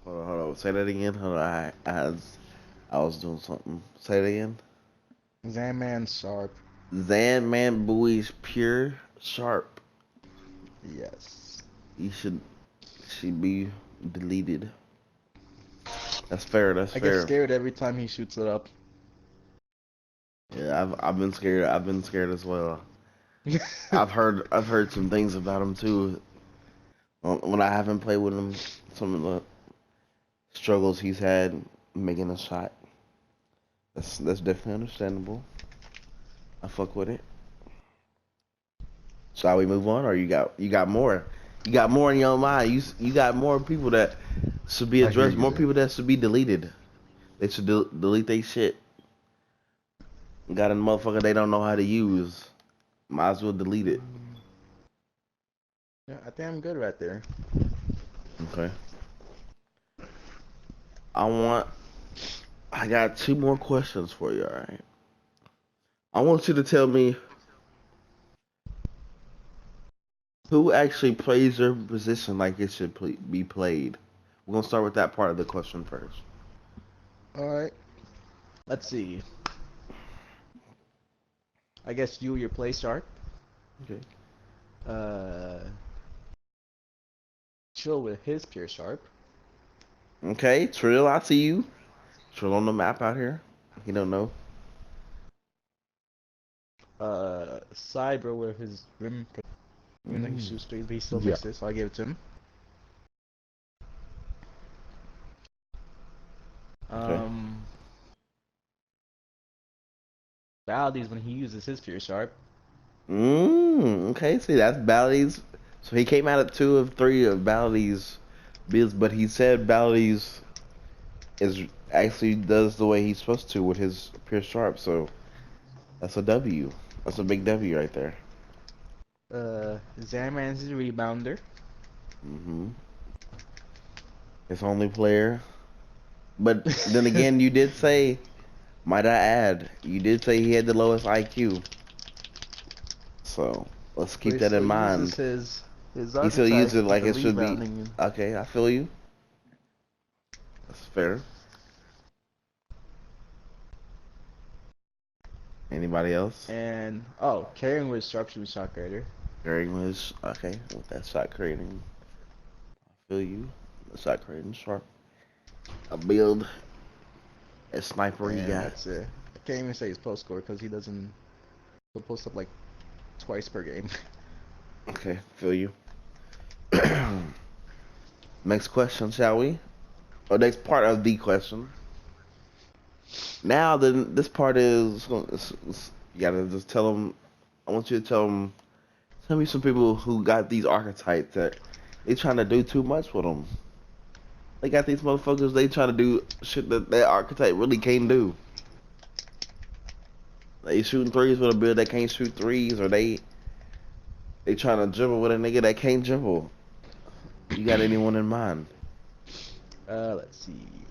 Hold on. Say that again. Hold on. I was doing something. Say it again. Zanman Sharp. Zanman Buoy's pure sharp. Yes. He should be deleted. That's fair. That's I get fair. scared every time he shoots it up. Yeah, I've been scared. I've been scared as well. I've heard some things about him too. When I haven't played with him, some of the struggles he's had making a shot. That's definitely understandable. I fuck with it. Shall we move on, or you got more? You got more in your mind. You got more people that should be I hear addressed. you More there. people that should be deleted. They should delete their shit. Got a motherfucker they don't know how to use. Might as well delete it. Yeah, I think I'm good right there. Okay. I want. I got two more questions for you. All right. I want you to tell me who actually plays their position like it should be played. We're gonna start with that part of the question first. All right. Let's see. I guess your play sharp. Okay. Uh, chill with his pure sharp. Okay, Trill, I see you. Trill on the map out here. He don't know. Cyber with his rim. Even though he Mm. shoots straight, but he still Yeah. makes it, so I give it to him. Okay. Um, Valdez when he uses his pure sharp. Okay, see that's Bally's. So he came out of two of three of Bally's builds, but he said Bally's is actually does the way he's supposed to with his pure sharp. So that's a W. That's a big W right there. Zanman's his rebounder. hmm His only player. But then again, you did say, might I add, you did say he had the lowest IQ. So let's But keep he that in still uses mind. his He still uses archetypes it for like the it should be. rebounding. Okay, I feel you. That's fair. Anybody else? And oh, carrying with sharpshooter shot creator. Gary was okay with that shot creating. I feel you. The shot creating sharp. A build. A sniper he And got. that's it. I can't even say his post score because he doesn't. He'll post up like twice per game. Okay, feel you. Next question, shall we? Or next part of the question. Now, then, this part is you gotta just tell them. I want you to tell them. Tell me some people who got these archetypes that they trying to do too much with them. They got these motherfuckers. They trying to do shit that that archetype really can't do. They shooting threes with a build that can't shoot threes, or they trying to dribble with a nigga that can't dribble. You got anyone in mind? Let's see.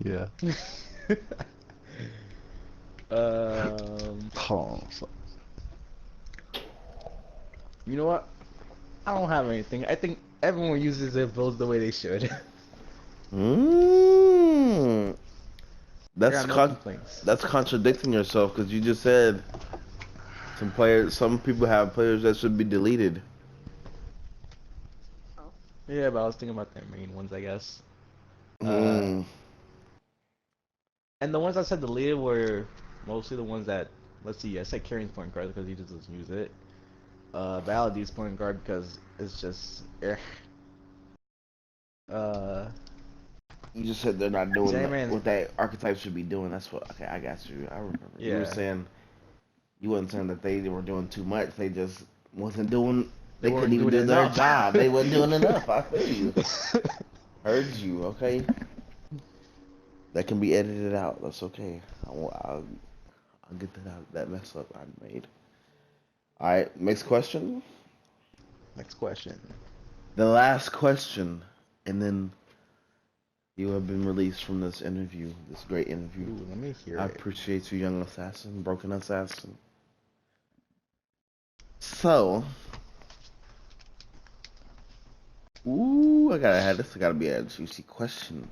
Yeah. um, Oh, you know what? I don't have anything. I think everyone uses their builds the way they should. Mm, I that's got no complaints. that's contradicting yourself because you just said some people have players that should be deleted. Yeah, but I was thinking about their main ones, I guess. Uh, Hmm. and the ones I said deleted were mostly the ones that, let's see, I said carrying point guard because he just doesn't use it. Validee's point guard because it's just, uh, You just said they're not doing J-Man, what that archetype should be doing. That's what. Okay, I got you. I remember. You were yeah, saying you wasn't saying that they were doing too much. They just wasn't doing. they They couldn't weren't even doing do it their enough. job. They wasn't doing enough. I feel you. Heard you. Okay. That can be edited out. That's okay. I'll get that out. That mess up I made. All right. Next question. Next question. The last question, and then you have been released from this interview. This great interview. Ooh, let me hear I it. appreciate you, young assassin, broken assassin. So, ooh, I gotta have this. Gotta be a juicy question.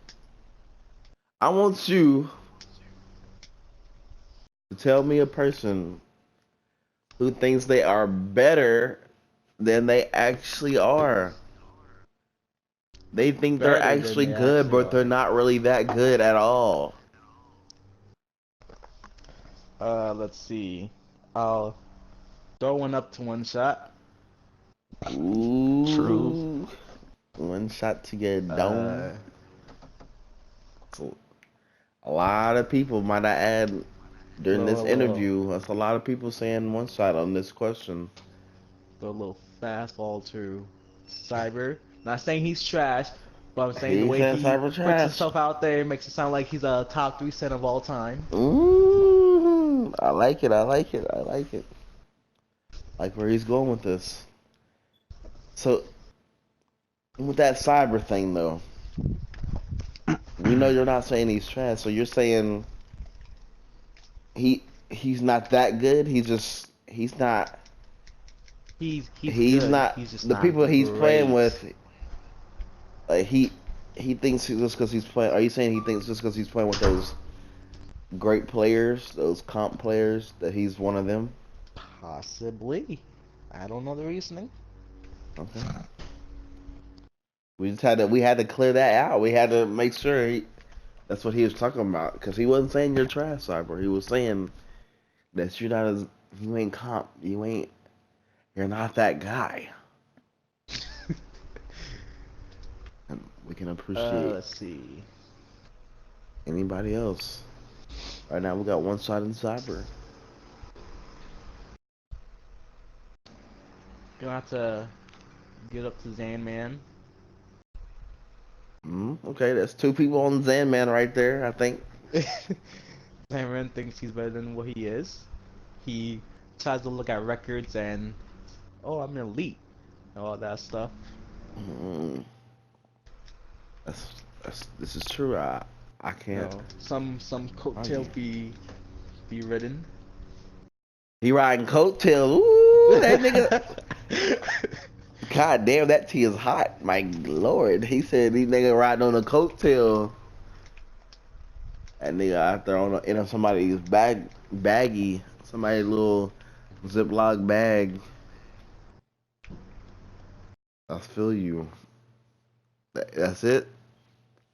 I want you to tell me a person who thinks they are better than they actually are. They think they're Better than actually they good, actually but they're are. not really that good at all. Let's see. I'll throw one up to one shot. True. Ooh, one shot to your dome. Uh, So a lot of people might I add during this little, interview. That's a lot of people saying one shot on this question. little fastball to Cyber. Not saying he's trash, but I'm saying the He way said he cyber puts trash. himself out there makes it sound like he's a top three center of all time. Ooh, I like it. I like it. I like it. Like where he's going with this. So with that cyber thing though, we know you're not saying he's trash. So you're saying he's not that good. He's He's good. not He's just the not people he's playing great. with. Like he thinks just because he's playing. Are you saying he thinks just because he's playing with those great players, those comp players, that he's one of them? Possibly. I don't know the reasoning. Okay. We had to clear that out. We had to make sure that's what he was talking about because he wasn't saying you're trash, Cyber. He was saying that you ain't comp, you're not that guy, and we can appreciate Let's see. anybody else. Right now we got one shot in Cyber. Gonna have to get up to Zan Man. Okay, that's two people on Zan Man right there. I think. Zan Man thinks he's better than what he is. He tries to look at records and, oh, I'm elite, and all that stuff. Mm, that's this is true. I can't. Some Argue. coattail be ridden. He riding coattails. Ooh, that nigga. God damn, that tea is hot. My lord. He said these nigga riding on a coattail. That nigga out there in somebody's baggy. Somebody's little Ziploc bag. I feel you. That's it?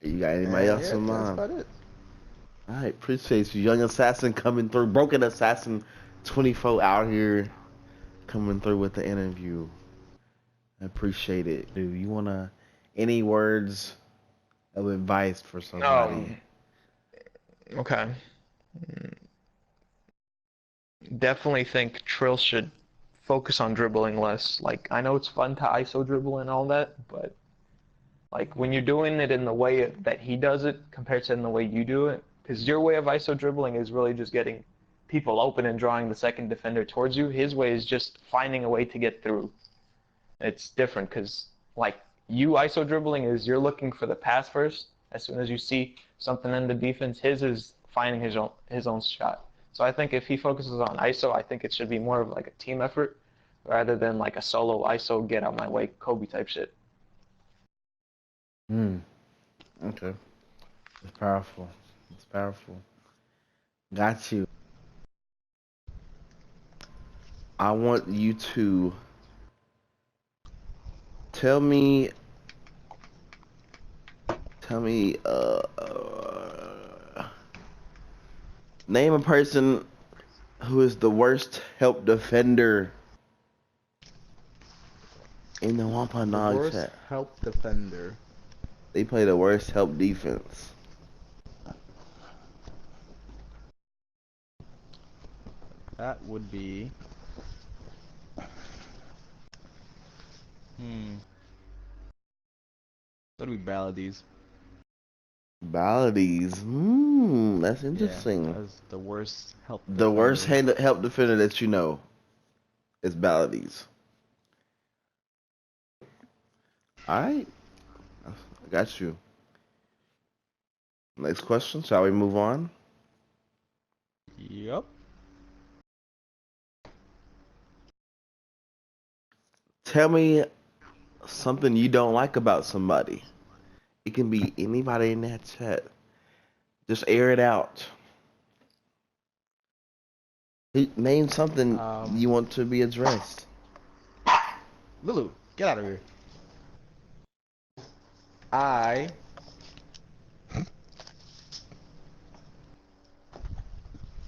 You got anybody else Yeah, in that's mind? about it. Alright, appreciate you. Young assassin coming through. Broken assassin 24 out here coming through with the interview. I appreciate it, dude. You wanna any words of advice for somebody? Um, okay. Definitely think Trill should focus on dribbling less. Like, I know it's fun to ISO dribble and all that, but like when you're doing it in the way that he does it compared to in the way you do it, because your way of ISO dribbling is really just getting people open and drawing the second defender towards you. His way is just finding a way to get through. It's different because like you ISO dribbling is you're looking for the pass first. As soon as you see something in the defense, his is finding his own shot. So I think if he focuses on ISO, I think it should be more of like a team effort rather than like a solo ISO get out my way Kobe type shit. Hmm. Okay. It's powerful. It's powerful. Got you. I want you to tell me tell me name a person who is the worst help defender in the The Wampanoag worst chat. help defender. They play the worst help defense. That would be. Hmm. That would be Baladies. Baladies. That's Yeah, interesting. as the worst help The worst defender. help defender that you know is Baladies. Alright. I got you. Next question. Shall we move on? Yup. Tell me something you don't like about somebody. It can be anybody in that chat. Just air it out. Name something you want to be addressed. Lulu, get out of here. I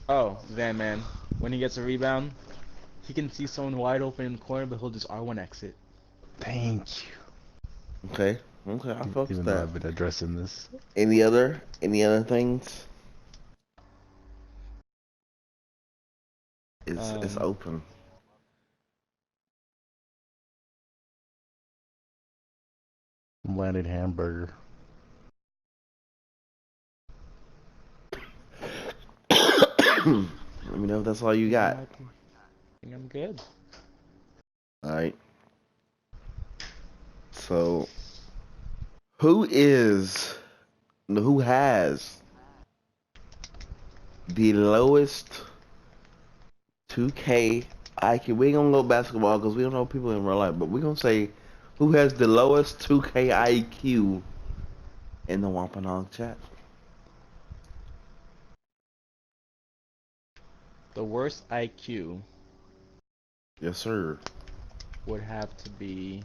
Oh, Van Man. When he gets a rebound, he can see someone wide open in the corner, but he'll just R1 exit. Thank you. Okay. Okay, I fuck with Even though that. I've been addressing this. Any other things? It's open. Landed hamburger. Let me know if that's all you got. I think I'm good. Alright. So who has the lowest 2K IQ? We ain't gonna go basketball because we don't know people in real life, but we're gonna say who has the lowest 2K IQ in the Wampanoag chat. The worst IQ Yes, sir. would have to be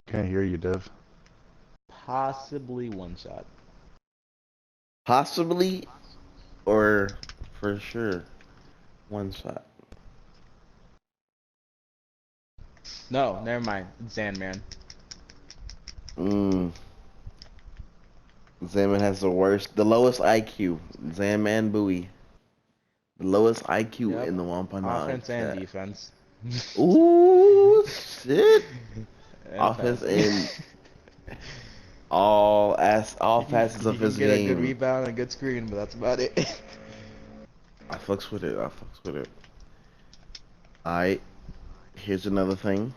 Can't hear you, Dev. possibly one shot. Possibly or for sure one shot. No, never mind. Zandman. Zaman has the lowest IQ. Zaman Bowie. The lowest IQ Yep. in the Wampanoag Offense and chat. defense. Ooh, shit. And Offense passing. and all facets He of can his get a good game. rebound and a good screen, but that's about it. I fucks with it. Alright, here's another thing.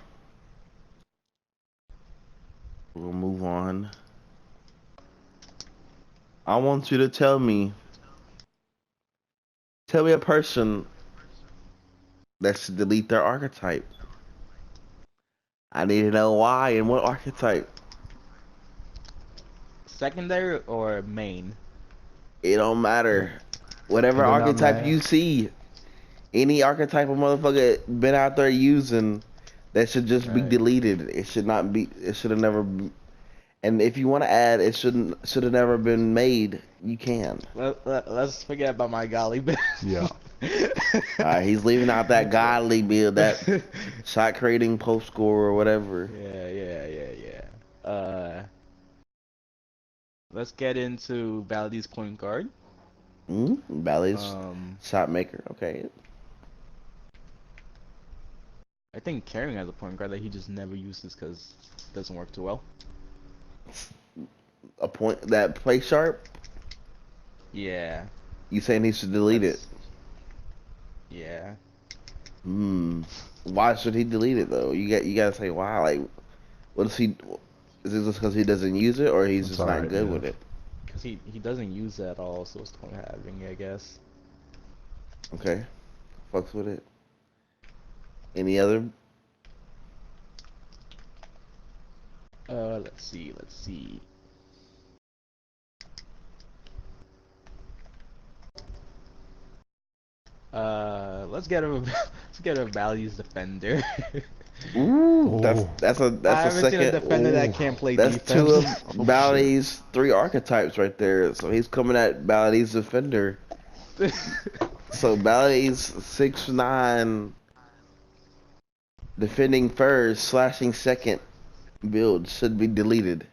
We'll move on. I want you to tell me a person that should delete their archetype. I need to know why and what archetype. Secondary or main? It don't matter. Whatever They're not archetype mad. you see, any archetype a motherfucker been out there using, that should just be Right. deleted. It should not be. It should have never. And if you want to add, it should have never been made. You can. Let's forget about my golly build. Yeah. He's leaving out that godly build, that shot creating post score or whatever. Yeah. Let's get into Valdez point guard. Ballet's shot maker. Okay. I think Carrying has a point guard that he just never uses because it doesn't work too well. A point that play sharp. Yeah. You saying he should delete it? Yeah. Why should he delete it though? You gotta say why. Like, what is he? Is it just because he doesn't use it, or he's That's just not alright, good yeah. with it? Because he doesn't use it at all, so what's the point of having it, I guess. Okay, fucks with it. Any other? Let's see. Let's get a Valdez defender. Ooh, Oh. that's I a haven't seen a second. defender that can't play That's defense. two of Oh, Ballet's three archetypes right there. So he's coming at Ballet's defender. So Ballet's 6'9", defending first, slashing second build should be deleted.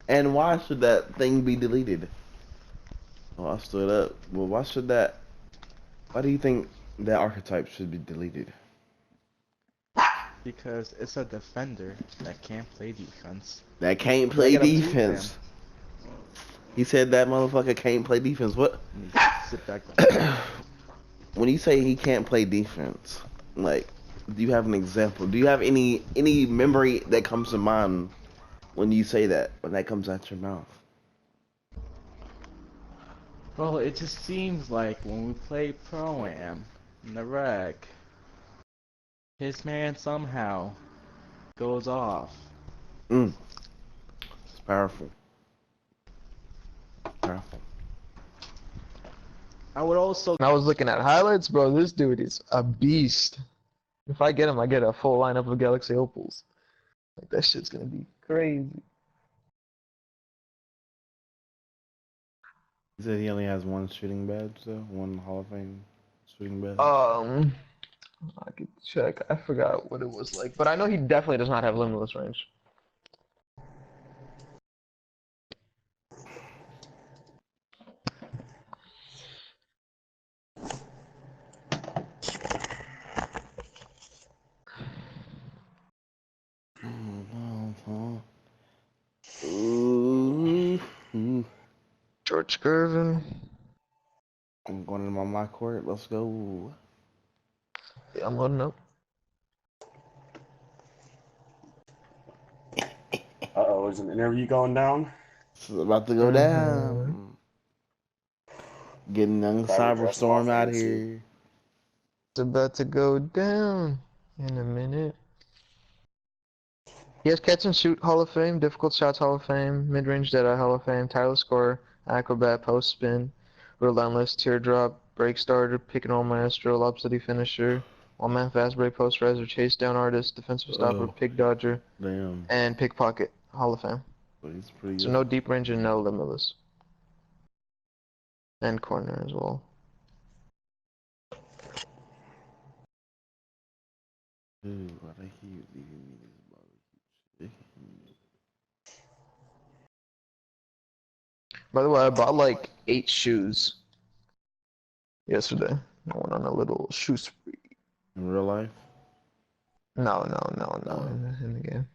And why should that thing be deleted? Oh, I stood up. Well, why do you think that archetype should be deleted? Because it's a defender that can't play defense. That can't I play gotta prove defense. He said that motherfucker can't play defense. What? Sit back. When you say he can't play defense, like, do you have an example? Do you have any memory that comes to mind when you say that, when that comes out your mouth? Well, it just seems like when we play Pro-Am in the rec, His man somehow goes off. Mm. It's powerful. Powerful. I would also I was looking at highlights, bro. This dude is a beast. If I get him, I get a full lineup of Galaxy Opals. Like that shit's gonna be crazy. He said he only has one shooting badge, though. One Hall of Fame shooting badge. I could check. I forgot what it was like, but I know he definitely does not have limitless range. Ooh. George Gervin. I'm going into my court. Let's go. Yeah, I'm loading up. Uh-oh, is an interview going down? It's about to go down. Getting young Private dress Cyberstorm off, out let me see. here. It's about to go down in a minute. He has catch and shoot Hall of Fame, difficult shots Hall of Fame, mid-range Deadeye Hall of Fame, tireless scorer, acrobat, post spin, relentless, teardrop, break starter, pick and roll maestro, lob city finisher, one-man fast break, post res or chase down artist, defensive stopper, Oh, pick dodger, damn. and pickpocket Hall of Fame. So he's pretty So good. no deep range and no limitless. And corner as well. Dude, why they keep leaving me this barbecue chicken? By the way, I bought like 8 shoes yesterday. I went on a little shoe spree. In real life? No, Oh. in the game.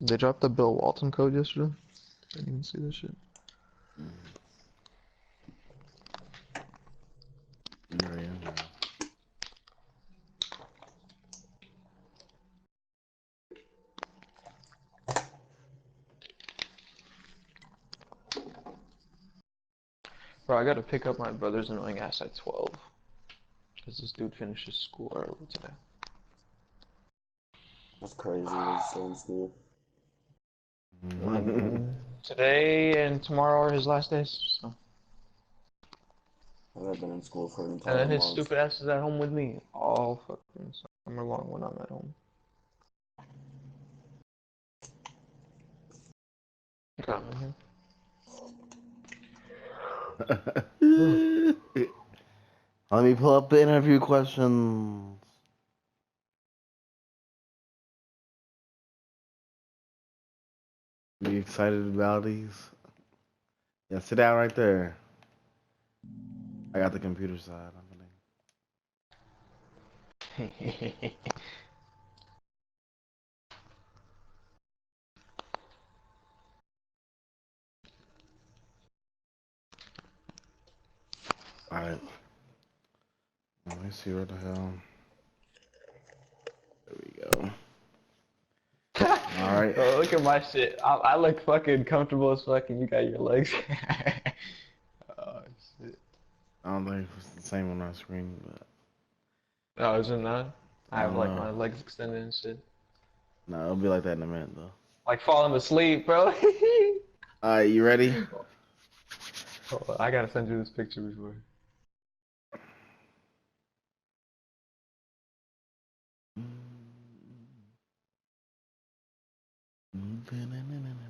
They dropped the Bill Walton code yesterday. I didn't even see this shit. Here I am now. Bro, I gotta pick up my brother's annoying ass at 12. Because this dude finishes school early today. That's crazy. He's still in school. Today and tomorrow are his last days, so. I've been in school for an And entire then his month. stupid ass is at home with me all fucking summer long when I'm at home. Come here. Let me pull up the interview questions. Are you excited about these? Yeah, sit down right there. I got the computer side. Alright. Let me see what the hell. There we go. Alright. Oh, look at my shit. I look fucking comfortable as fuck and you got your legs. Oh, shit. I don't think it's the same on our screen, but Oh, is it not? I I have don't like know. my legs extended and shit. No, it'll be like that in a minute though. Like falling asleep, bro. Alright, you ready? Hold on, I gotta send you this picture before.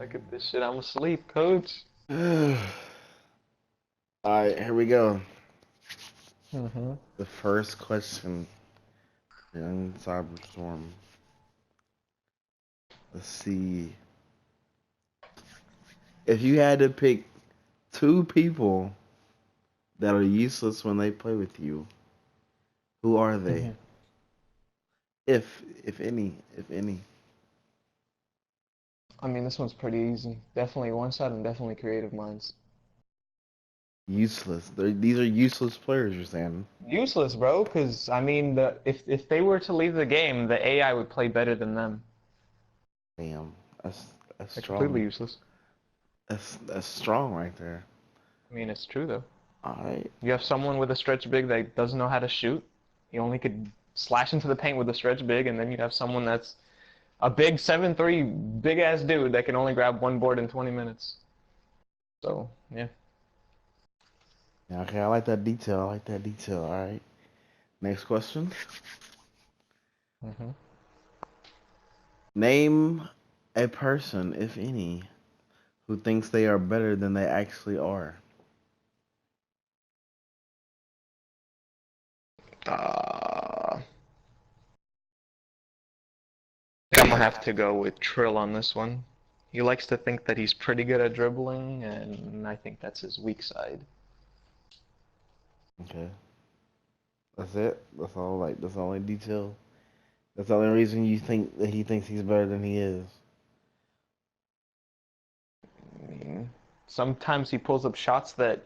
Look at this shit. I'm asleep, coach. Alright, here we go. The first question. Young Cyberstorm. Let's see. If you had to pick 2 people that are useless when they play with you, who are they? If any. I mean, this one's pretty easy. Definitely one shot and definitely creative minds. Useless. These are useless players, you're saying. Useless, bro. Because I mean, if they were to leave the game, the AI would play better than them. Damn. That's They're completely strong. useless. That's strong right there. I mean, it's true though. Alright. You have someone with a stretch big that doesn't know how to shoot. He only could slash into the paint with a stretch big, and then you have someone that's a big 7'3", big ass dude that can only grab one board in 20 minutes. So yeah. Yeah, okay, I like that detail. I like that detail. Alright. Next question. hmm Name a person, if any, who thinks they are better than they actually are. Uh, I'm gonna have to go with Trill on this one. He likes to think that he's pretty good at dribbling, and I think that's his weak side. Okay. That's it? That's all that's the only detail. That's the only reason you think that he thinks he's better than he is. I mean, sometimes he pulls up shots that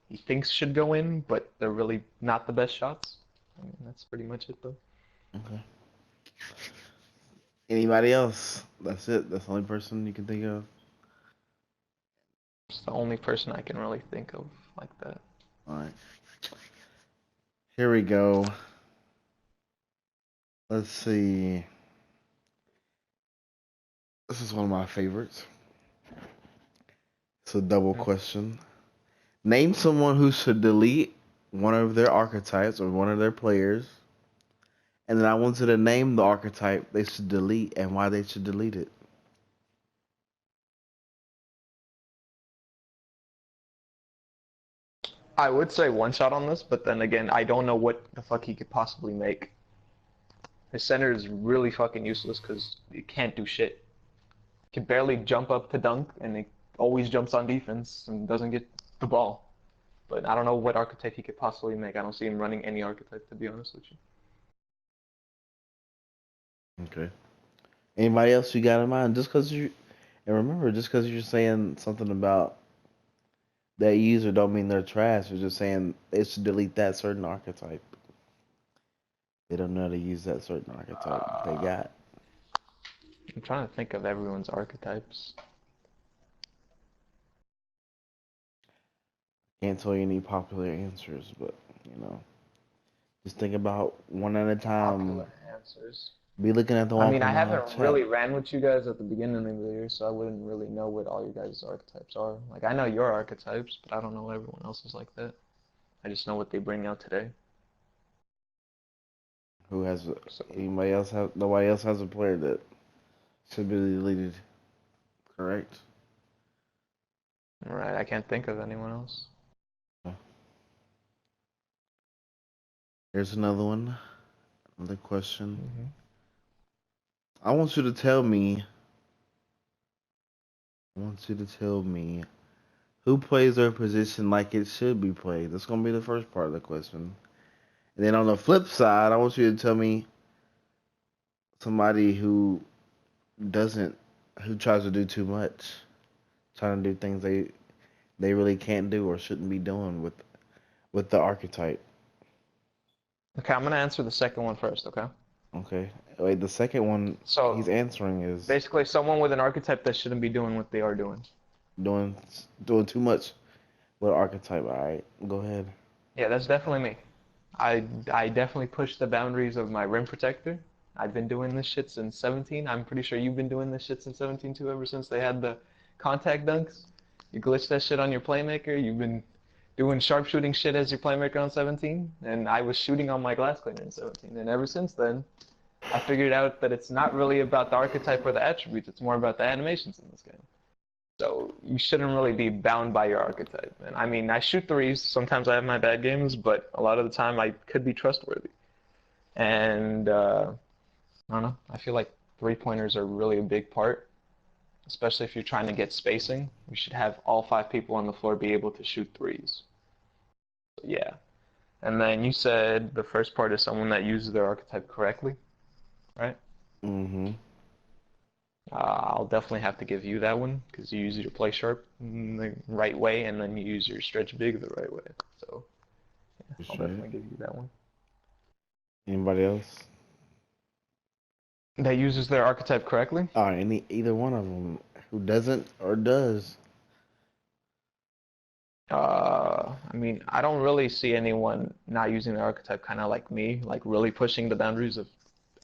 he thinks should go in, but they're really not the best shots. I mean, that's pretty much it, though. Okay. Anybody else? That's it. That's the only person you can think of. It's the only person I can really think of like that. All right. Here we go. Let's see. This is one of my favorites. It's a double question. Name someone who should delete one of their archetypes or one of their players. And then I want you to name the archetype they should delete and why they should delete it. I would say one shot on this, but then again, I don't know what the fuck he could possibly make. His center is really fucking useless because he can't do shit. He can barely jump up to dunk, and he always jumps on defense and doesn't get the ball. But I don't know what archetype he could possibly make. I don't see him running any archetype, to be honest with you. Okay. Anybody else you got in mind? Just because you, and remember, just because you're saying something about that user don't mean they're trash. You're just saying they should delete that certain archetype. They don't know how to use that certain archetype they got. I'm trying to think of everyone's archetypes. Can't tell you any popular answers, but you know, just think about one at a time. Popular answers. Be looking at the I one mean, I from the haven't chat. really ran with you guys at the beginning of the year, so I wouldn't really know what all you guys' archetypes are. Like, I know your archetypes, but I don't know everyone else's like that. I just know what they bring out today. Who has So, anybody else have? Nobody else has a player that should be deleted. Correct. right, I can't think of anyone else. Here's another one. Another question. Mm-hmm. I want you to tell me. I want you to tell me who plays their position like it should be played. That's gonna be the first part of the question. And then on the flip side, I want you to tell me somebody doesn't, who tries to do too much, trying to do things they really can't do or shouldn't be doing with the archetype. Okay, I'm gonna answer the second one first, okay? Okay. Wait, the second one he's So, answering is basically, someone with an archetype that shouldn't be doing what they are doing. doing doing too much with archetype. All right, go ahead. Yeah, that's definitely me. I definitely push the boundaries of my rim protector. I've been doing this shit since 17. I'm pretty sure you've been doing this shit since 17 too, ever since they had the contact dunks. You glitched that shit on your playmaker. You've been doing sharpshooting shit as your playmaker on 17, and I was shooting on my glass cleaner in 17. And ever since then, I figured out that it's not really about the archetype or the attributes. It's more about the animations in this game. So you shouldn't really be bound by your archetype. And I mean, I shoot threes. Sometimes I have my bad games, but a lot of the time I could be trustworthy. And I don't know. I feel like three-pointers are really a big part, especially if you're trying to get spacing. You should have all five people on the floor be able to shoot threes. So, yeah. And then you said the first part is someone that uses their archetype correctly, right? Mm-hmm. I'll definitely have to give you that one because you use your play sharp the right way and then you use your stretch big the right way. So I'll Appreciate it. definitely give you that one. Anybody else? That uses their archetype correctly? Either one of them who doesn't or does. I mean, I don't really see anyone not using the archetype kind of like me, like really pushing the boundaries of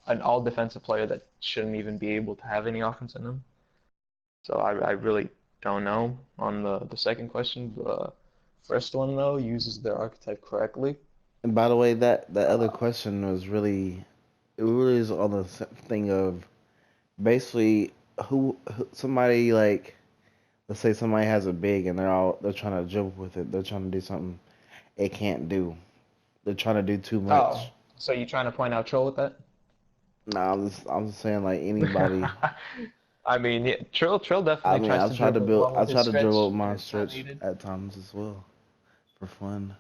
an all defensive player that shouldn't even be able to have any offense in them. So I really don't know on the second question. The first one though uses their archetype correctly. And by the way, that other Uh, question was really, it really is on the thing of basically who somebody like, let's say somebody has a big and they're trying to jump with it. They're trying to do something it can't do. They're trying to do too oh, much. so you trying to point out Troll with that? No, I'm just saying like anybody. I mean, yeah, Trill I definitely mean, tries to dribble along I with his try to dribble stretch my when it's not stretch needed. at times as well for fun.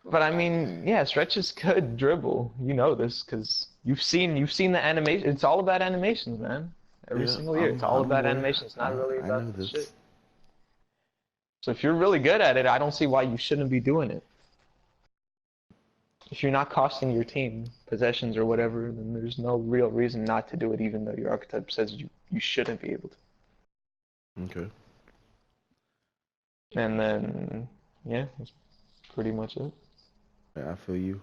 But I mean, yeah, stretch is good dribble. You know this because you've seen the animation. It's all about animations, man. Every Yeah, single year, it's all I'm about aware. animation. It's not really I know about the shit. this. So if you're really good at it, I don't see why you shouldn't be doing it. If you're not costing your team possessions or whatever, then there's no real reason not to do it, even though your archetype says you shouldn't be able to. Okay. And then, yeah, that's pretty much it. Yeah, I feel you.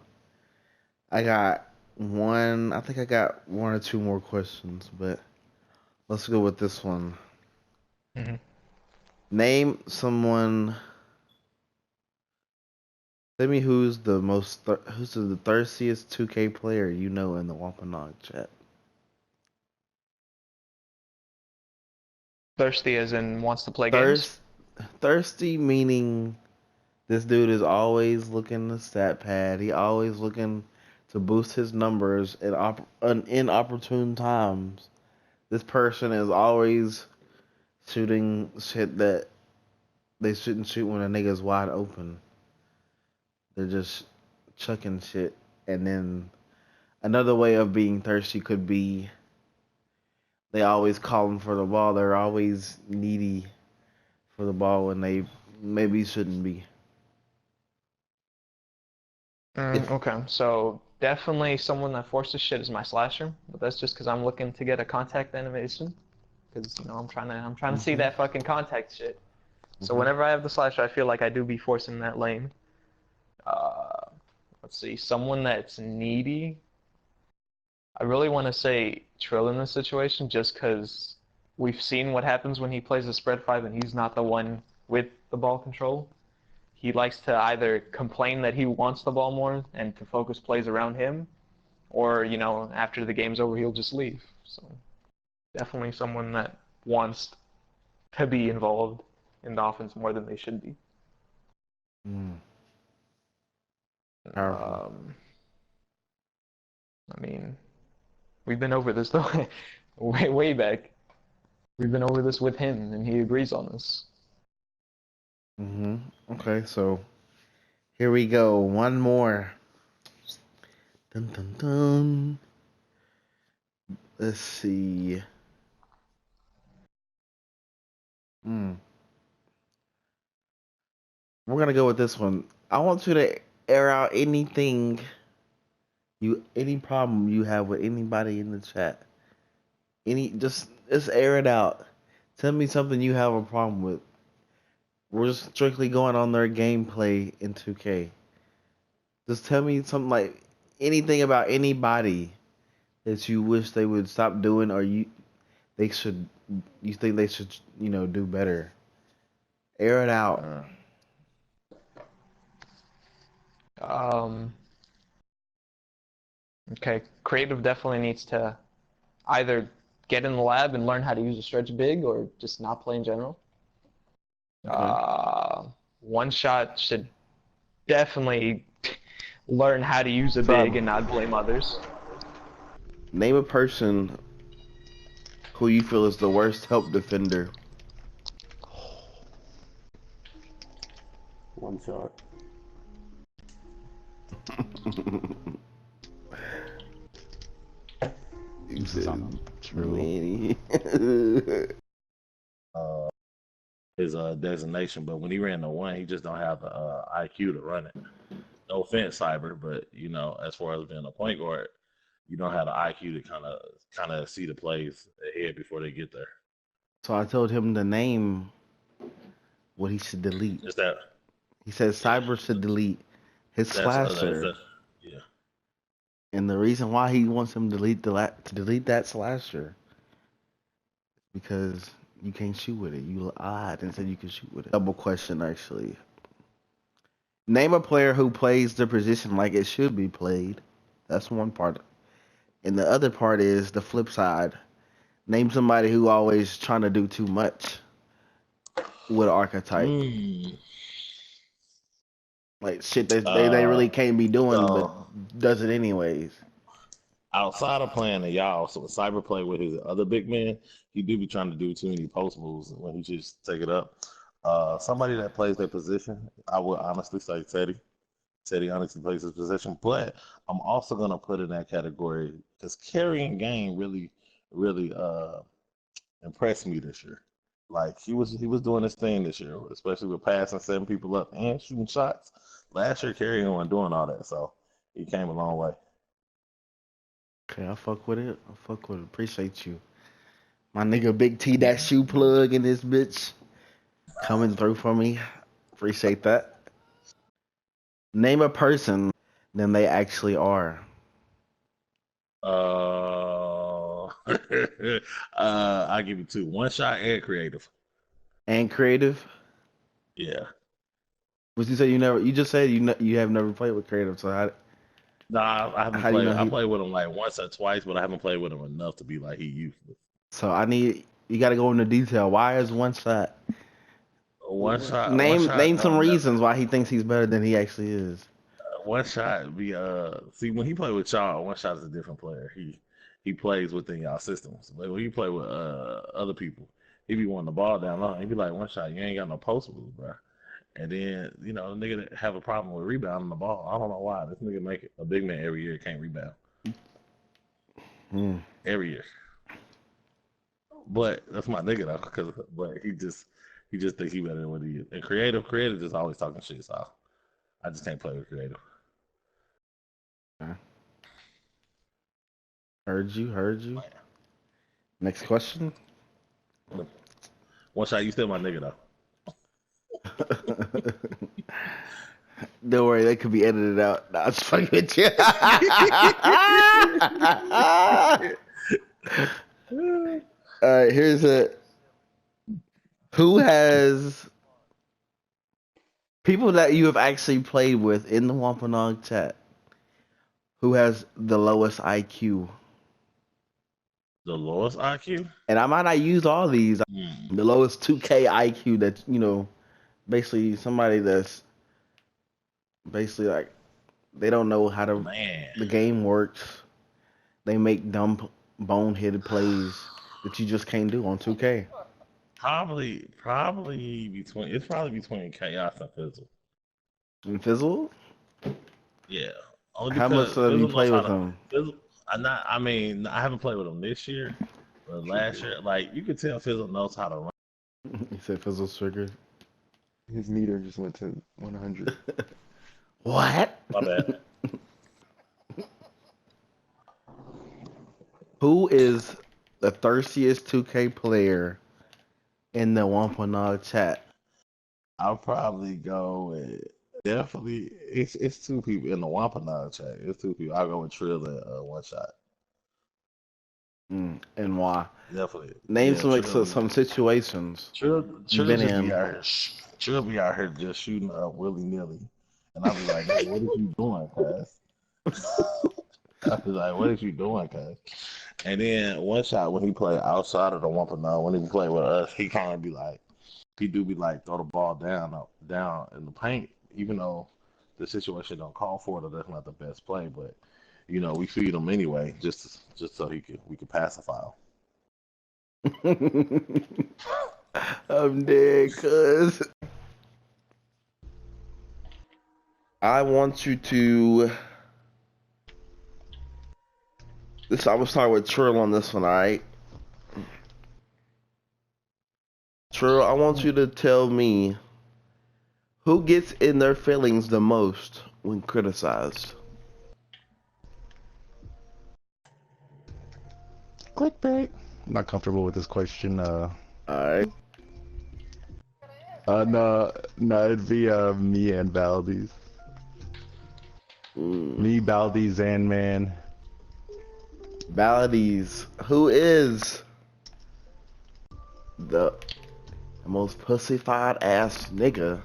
I got one. I think I got one or two more questions, but let's go with this one. Hmm. Name someone. Tell me who's the thirstiest 2K player you know in the Wampanoag chat. Thirsty as in wants to play games? Thirst, thirsty meaning this dude is always looking the stat pad. He always looking to boost his numbers at inopportune times. This person is always shooting shit that they shouldn't shoot when a nigga's wide open. They're just chucking shit. And then another way of being thirsty could be they always calling for the ball. They're always needy for the ball when they maybe shouldn't be. If Okay, so definitely someone that forces shit is my slasher, but that's just because I'm looking to get a contact animation. Because I'm trying to see mhm that fucking contact shit. So mhm whenever I have the slasher, I feel like I do be forcing that lane. Uh, let's see, someone that's needy. I really want to say Trill in this situation, just because we've seen what happens when he plays a spread five and he's not the one with the ball control. He likes to either complain that he wants the ball more and to focus plays around him, or after the game's over, he'll just leave. So definitely someone that wants to be involved in the offense more than they should be. mm, powerful. Um, I mean, we've been over this though, way back. We've been over this with him, and he agrees on this. Mhm. Okay, so here we go. One more. Dun dun dun. Let's see. Mm. We're gonna go with this one. I want you to air out any problem you have with anybody in the chat. Just air it out. Tell me something you have a problem with. We're just strictly going on their gameplay in 2K. Just tell me something like anything about anybody that you wish they would stop doing, or they should you think they should do better. Air it out. Uh, um, okay, creative definitely needs to either get in the lab and learn how to use a stretch big, or just not play in general. Okay. Uh, One shot should definitely learn how to use a big Problem. and not blame others. Name a person who you feel is the worst help defender. One shot. emphasis on them. True. His designation, but when he ran the one, he just don't have the IQ to run it. No offense, Cyber, but you know, as far as being a point guard, you don't have the IQ to kind of see the plays ahead before they get there. So I told him to name what he should delete. Is that? He said Cyber should delete his slasher. Yeah. And the reason why he wants him to delete that slasher because you can't shoot with it. You lied and said you can shoot with it. Double question, actually. Name a player who plays the position like it should be played. That's one part. And the other part is the flip side. Name somebody who always trying to do too much with archetype. Like shit that they really can't be doing, but does it anyways. Outside of playing the y'all, so when Cyber play with his other big man, he do be trying to do too many post moves when he just take it up. Somebody that plays their position, I would honestly say Teddy. Teddy honestly plays his position, but I'm also gonna put in that category because carrying game really impressed me this year. Like he was doing his thing this year, especially with passing 7 people up and shooting shots. Last year, carrying wasn't doing all that, so he came a long way. Okay, I fuck with it. Appreciate you. My nigga Big T, that shoe plug in this bitch. Coming through for me. Appreciate that. Name a person than they actually are. I'll give you 2. One shot and creative. And creative? Yeah. What you say you just said you have never played with creative, so how Nah, I haven't how played. you know I played with him like once or twice, but I haven't played with him enough to be like he useless. So you gotta go into detail. Why is one shot? Name some reasons why he thinks he's better than he actually is. One shot be see when he play with y'all, one shot is a different player. He plays within y'all systems. But when you play with other people, he be wanting the ball down low. He be like, one shot, you ain't got no post moves, bro. And then, you know, the nigga that have a problem with rebounding the ball. I don't know why. This nigga make it a big man every year can't rebound. Every year. But that's my nigga though, but he just thinks he better than what he is. And creative just always talking shit, so I just can't play with creative. Heard you. Next question. One shot, you still my nigga though. Don't worry, that could be edited out. Nah, I'm just fucking with you. All right, here's who has people that you have actually played with in the Wampanoag chat. Who has the lowest IQ? The lowest IQ? And I might not use all these. The lowest 2K IQ that, you know, basically somebody that's basically like they don't know how the game works. They make dumb boneheaded plays that you just can't do on 2K. Probably between Chaos and Fizzle. And Fizzle? Yeah. How much have you played with him? I haven't played with him this year, but last year, like you could tell Fizzle knows how to run. You said Fizzle's triggered. His meter just went to 100. What? My bad. Who is the thirstiest 2K player in the Wampanoag chat? I'll probably go with definitely. It's 2 people in the Wampanoag chat. It's 2 people. I'll go with Trill and One Shot. And why? Definitely. Name some situations. Trill you've been in. Trill be out here just shooting up willy nilly, and I'll be like, hey, "What are you doing, cuz?" I was like, "What is you doing, cuz?" And then One Shot when he played outside of the Wampanoag, when he play with us, he kind of be like. He do be like throw the ball down in the paint, even though the situation don't call for it or that's not the best play. But you know, we feed him anyway, just so we could pacify him. I'm dead, cuz. I want you to This I'm gonna start with Trill on this one, alright? Trill, I want you to tell me who gets in their feelings the most when criticized. Clickbait. I'm not comfortable with this question. Alright. No, it'd be me and Baldies. Me, Baldies, and man. Baladies, who is the most pussified ass nigga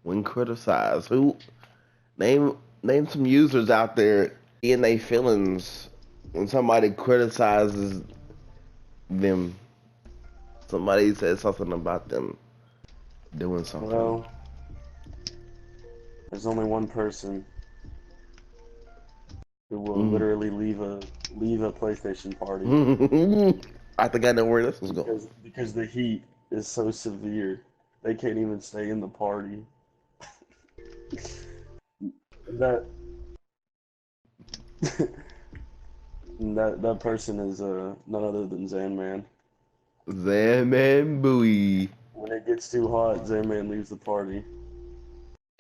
when criticized? Who name some users out there in their feelings when somebody criticizes them. Somebody says something about them doing something. Well, there's only one person who will literally leave a PlayStation party I think I know where this is going. because the heat is so severe they can't even stay in the party. That that person is none other than Zanman. Zaman Bowie. When it gets too hot, Zanman leaves the party.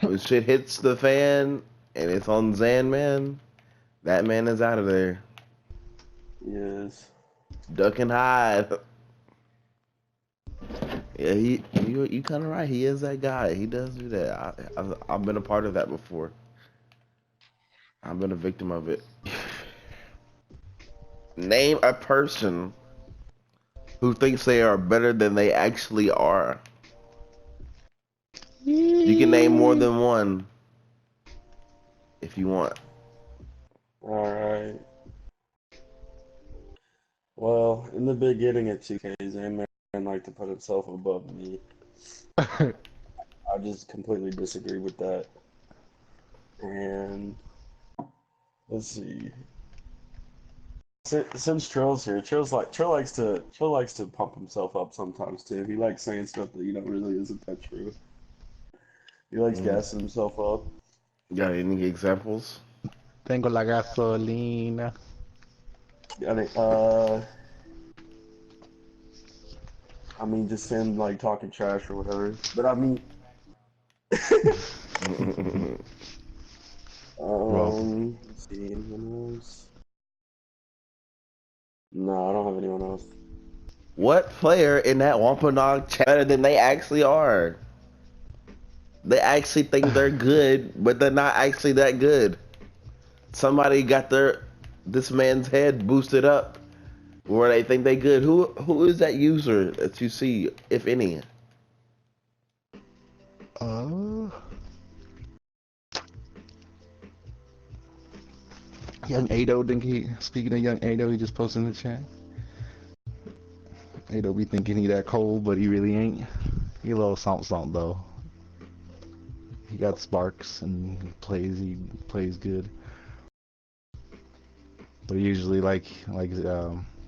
When shit hits the fan and it's on Zanman, that man is out of there. Yes. Duck and hide. Yeah, you kind of right. He is that guy. He does do that. I've been a part of that before. I've been a victim of it. Name a person who thinks they are better than they actually are. You can name more than one if you want. Alright. Well, in the beginning at 2K, Zanman liked to put himself above me. I just completely disagree with that. And let's see. Since Trill's here, Trill likes to pump himself up sometimes too. He likes saying stuff that really isn't that true. He likes gassing himself up. Got any examples? Tengo la gasolina. I mean, just him like talking trash or whatever. But I mean, let's see, anyone else? No, I don't have anyone else. What player in that Wampanoag chat better than they actually are? They actually think they're good, but they're not actually that good. Somebody got this man's head boosted up where they think they good. Who is that user that you see, if any? Young Ado, speaking of Young Ado, he just posted in the chat. Ado be thinking he that cold, but he really ain't. He a little something though. He got sparks and he plays good. But usually like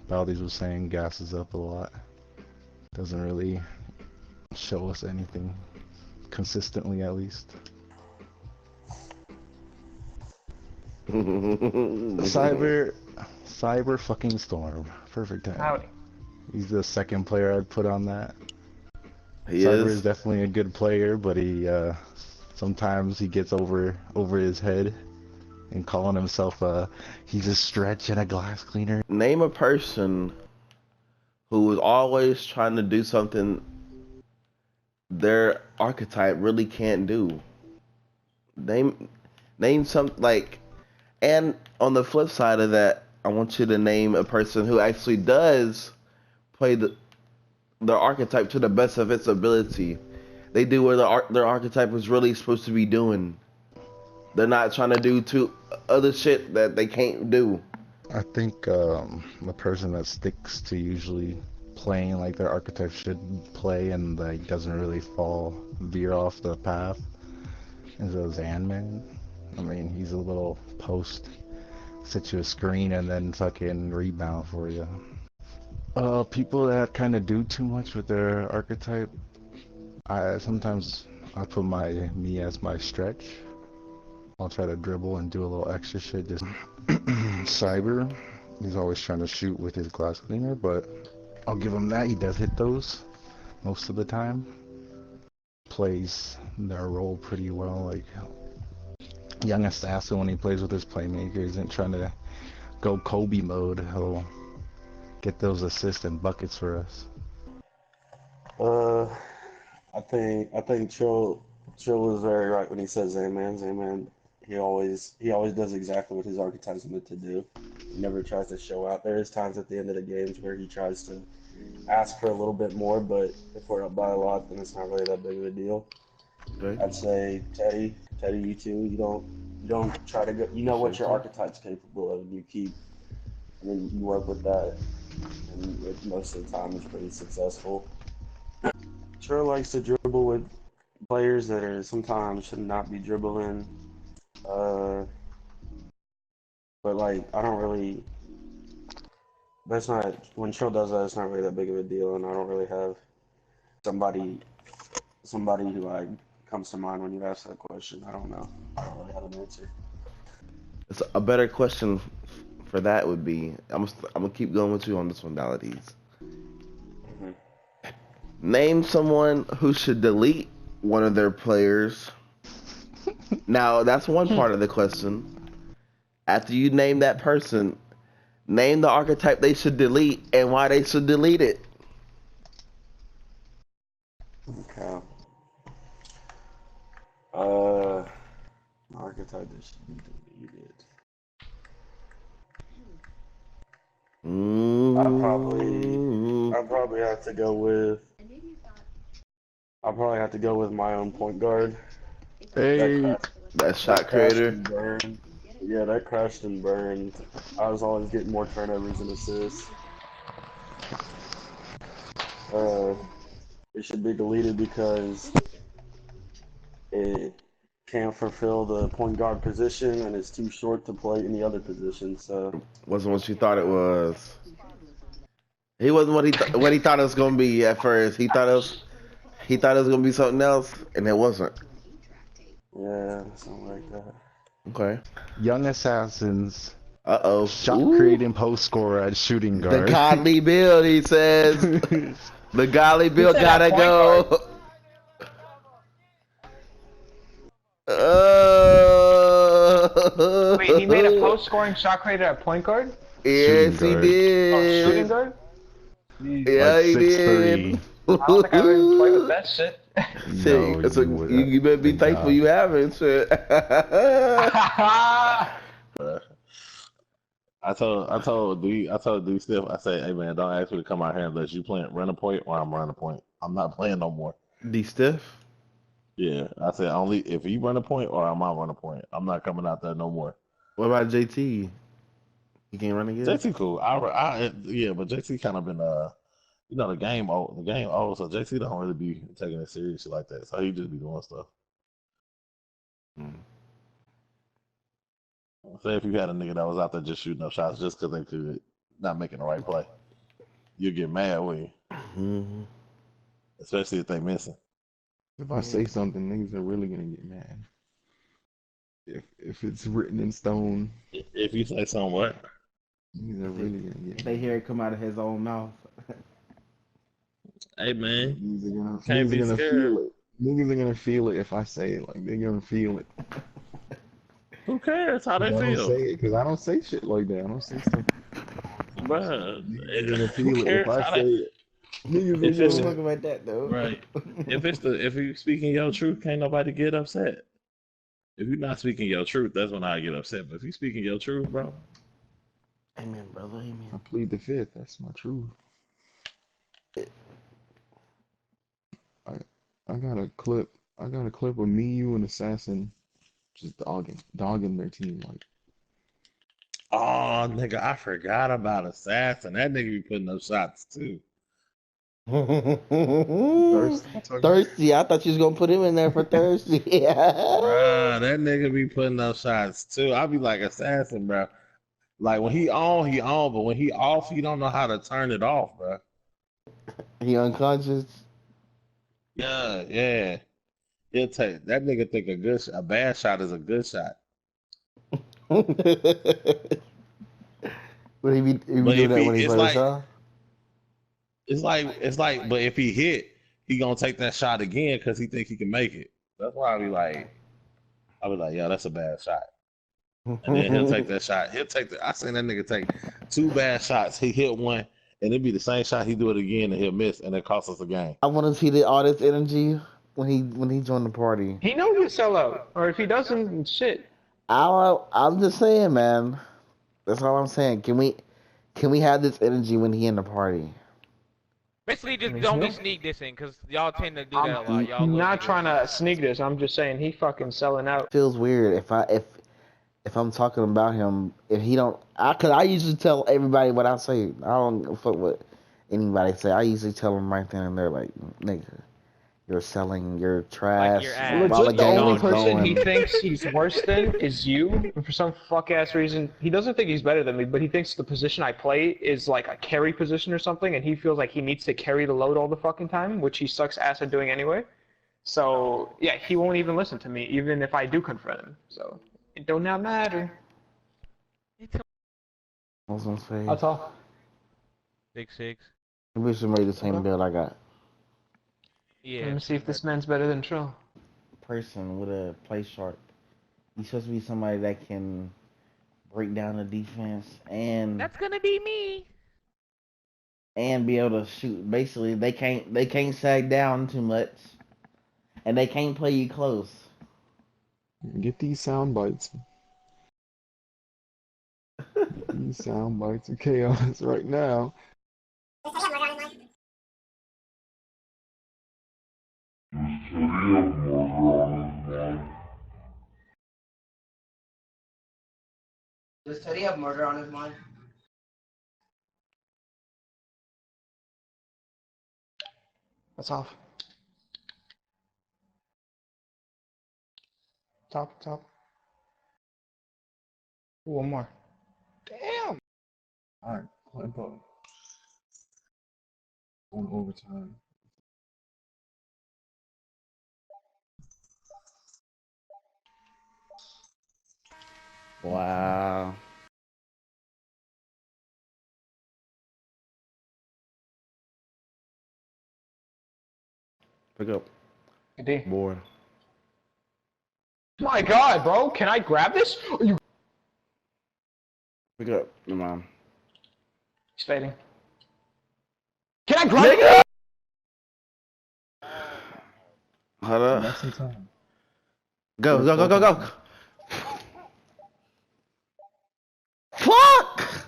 Baldies was saying, gasses up a lot. Doesn't really show us anything consistently, at least. Cyber fucking Storm. Perfect time. Howdy. He's the second player I'd put on that. He Cyber is is definitely a good player, but he sometimes he gets over his head and calling himself he's a stretch and a glass cleaner. Name a person who is always trying to do something their archetype really can't do. Name some like, and on the flip side of that, I want you to name a person who actually does play their archetype to the best of its ability. They do what their archetype is really supposed to be doing. They're not trying to do other shit that they can't do. I think the person that sticks to usually playing like their archetype should play and like doesn't really veer off the path is a Zanman. I mean, he's a little post, set you a screen and then fucking rebound for you. People that kind of do too much with their archetype, sometimes I put me as my stretch. I'll try to dribble and do a little extra shit. Just Cyber, He's always trying to shoot with his glass cleaner, but I'll give him that. He does hit those most of the time. Plays their role pretty well. Like young assassin, when he plays with his playmaker, isn't trying to go Kobe mode. He'll get those assists and buckets for us. I think Trill was very right when he said Zayman. Zayman, he always does exactly what his archetype's meant to do. He never tries to show out. There is times at the end of the games where he tries to ask for a little bit more, but if we're up by a lot, then it's not really that big of a deal. Right. I'd say Teddy, you too. You don't try to go. You know what your archetype's capable of, and you keep. I mean, you work with that, and most of the time it's pretty successful. Trill likes to dribble with players that are sometimes should not be dribbling. But like I don't really. That's not when Trill does that. It's not really that big of a deal, and I don't really have somebody who like comes to mind when you ask that question. I don't know. I don't really have an answer. It's a better question for that would be I'm gonna keep going with you on this modalities. Mm-hmm. Name someone who should delete one of their players. Now that's one part of the question. After you name that person, name the archetype they should delete and why they should delete it. Okay. Archetype that should be deleted. I'd probably have to go with. I'll probably have to go with my own point guard. Hey, That shot crashed creator. and burned. Yeah, that crashed and burned. I was always getting more turnovers and assists. It should be deleted because it can't fulfill the point guard position and it's too short to play any other position. So Wasn't what you thought it was. He wasn't what he thought it was gonna be at first. He thought it was gonna be something else, and it wasn't. yeah, something like that. Okay. young assassins, Uh-oh. shot Ooh. creating post scorer at shooting The guard. godly build, he says. The godly build said gotta at point go. Wait, he made a post-scoring shot creator at point guard? Yes, he guard. did. Oh, shooting guard? Yeah, Like he 6'3". did. I don't think I've ever played with that shit. Shit, No, so you would you better be thank thankful God. you haven't. Shit. I told D Stiff, I said, hey man, don't ask me to come out here unless you run a point or I'm running a point. I'm not playing no more. D stiff. Yeah, I said only if you run a point or I'm out run a point. I'm not coming out there no more. What about JT? He can't run again. JT cool. Yeah, but JT kind of been the game old, so JT don't really be taking it seriously like that. So he just be doing stuff. Say if you had a nigga that was out there just shooting up shots just because they could, not making the right play, you get mad with you, Mm-hmm. especially if they missing. If I say something, niggas are really gonna get mad. If it's written in stone, If you say something, what? niggas are really gonna get They mad. hear it come out of his own mouth. Hey man, Niggas be are gonna scared. feel it. Niggas are gonna feel it if I say it. Like they're gonna feel it. Who cares how they I don't feel? say it because I don't say shit like that. I don't say stuff. Bruh, Niggas are gonna who feel it cares if I how say they? it. Niggas If are it's gonna. Talking about that though. Right. If you speaking your truth, can't nobody get upset. If you're not speaking your truth, that's when I get upset. But if you speaking your truth, bro, Amen, brother. I Amen. plead the fifth. That's my truth. I got a clip. I got a clip of me, you, and Assassin just dogging their team. Like oh nigga, I forgot about Assassin. That nigga be putting up shots too. Thirsty. I thought you was gonna put him in there for thirsty. Bruh, that nigga be putting up shots too. I be like Assassin, bro. Like when he on, but when he off, he don't know how to turn it off, bro. He unconscious. Yeah, yeah. He'll take that nigga think a bad shot is a good shot. Would he be But doing if that he, when he it's played with like, y'all? but if he hit, he gonna take that shot again because he think he can make it. That's why I be like, yo, that's a bad shot. And then he'll take that shot. I seen that nigga take 2 bad shots. He hit one, and it'd be the same shot. He do it again, and he'll miss, and it costs us a game. I want to see all this energy when he joined the party. He knows he'll sell out, or if he doesn't, shit. I'm just saying, man. That's all I'm saying. Can we have this energy when he in the party? Basically, just He's don't be not- sneak dissing, because y'all tend to do that a lot. Y'all I'm love not to trying to sneak this. I'm just saying he fucking selling out. Feels weird if I'm talking about him, if he don't, cause I usually tell everybody what I say. I don't give a fuck what anybody say. I usually tell them right then and there, like, nigga, you're selling your trash. your ass. while Legit, the only game's person he going. thinks he's worse than is you. And for some fuck ass reason, he doesn't think he's better than me, but he thinks the position I play is like a carry position or something, and he feels like he needs to carry the load all the fucking time, which he sucks ass at doing anyway. So yeah, he won't even listen to me, even if I do confront him. So it do not matter. I was gonna say, That's all. 6'6". we should make the same build I got. Yeah. Let me see if this man's better than Trill. Person with a play sharp. He's supposed to be somebody that can break down the defense and That's gonna be me. be able to shoot. Basically, they can't sag down too much, and they can't play you close. Get these sound bites. These sound bites of chaos right now. Does Teddy have murder on his mind? That's off. Top. Ooh, one more. Damn. Alright, climb up. On overtime. Wow. Pick up. Good D. Boy. My God, bro, can I grab this? Are you? Pick up. Your mom. He's fading. Can I grab it? Hold up. That's some time. Go. Fuck!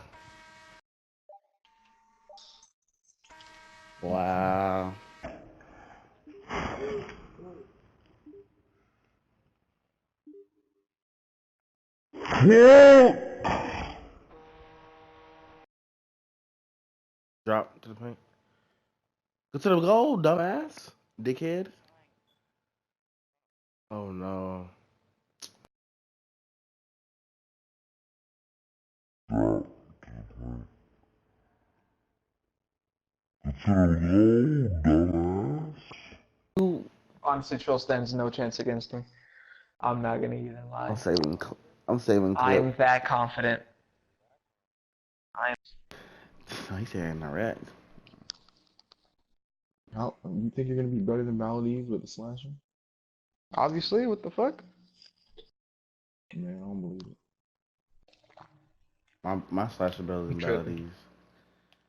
Wow. Drop to the paint. Go to the goal, dumbass. Dickhead. Oh no. Honestly, Trill stands no chance against me. I'm not gonna even lie. I'm saving I'm clip. that confident. He's here in Iraq. How you think you're gonna be better than Valdez with the slasher? Obviously, what the fuck? Man, I don't believe it. My slasher better than You tripping. Valdez.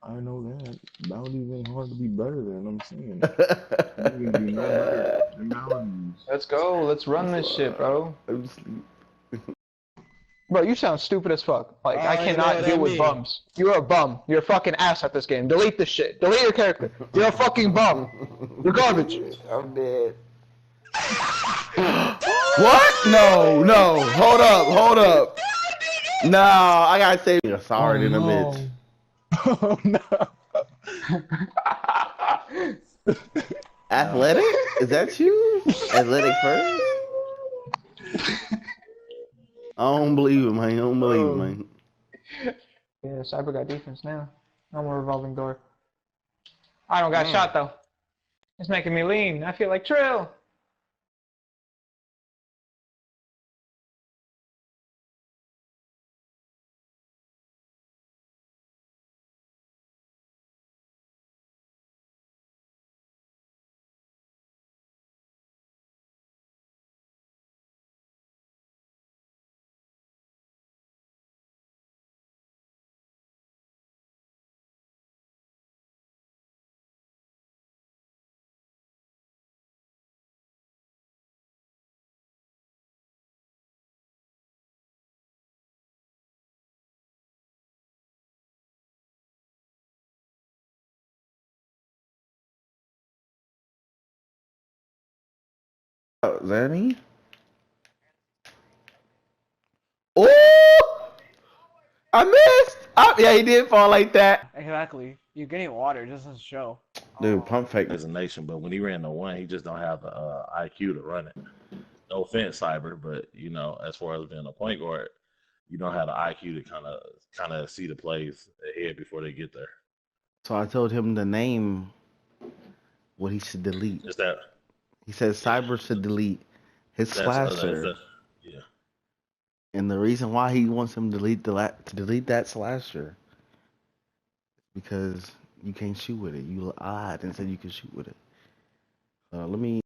I know that. Valdez ain't hard to be better than. I'm saying. You're gonna be no better than Valdez. Let's go. Let's run this shit, bro. I'm just- Bro, you sound stupid as fuck. Like, I I don't know cannot what deal that with mean. bums. You're a bum. You're a fucking ass at this game. Delete this shit. Delete your character. You're a fucking bum. You're garbage. I'm dead. What? No. Hold up. No, I gotta say you're sorry in a bitch. Oh no. Athletic? Is that you? Athletic first? I don't believe it, man. I don't believe it, man. Yeah, Cyber got defense now. I'm a revolving door. I don't got shot though. It's making me lean. I feel like Trill. Zanny? Oh! I missed! Oh, yeah, he did fall like that. Exactly. You're getting water, it just doesn't show. Dude, pump fake. As a nation, but when he ran the one, he just don't have the IQ to run it. No offense, Cyber, but you know, as far as being a point guard, you don't have the IQ to kind of see the plays ahead before they get there. So I told him to name what he should delete. Is that? He said Cyber should delete his slasher. Yeah. And the reason why he wants him to delete that slasher because you can't shoot with it. You lied and said you can shoot with it. Let me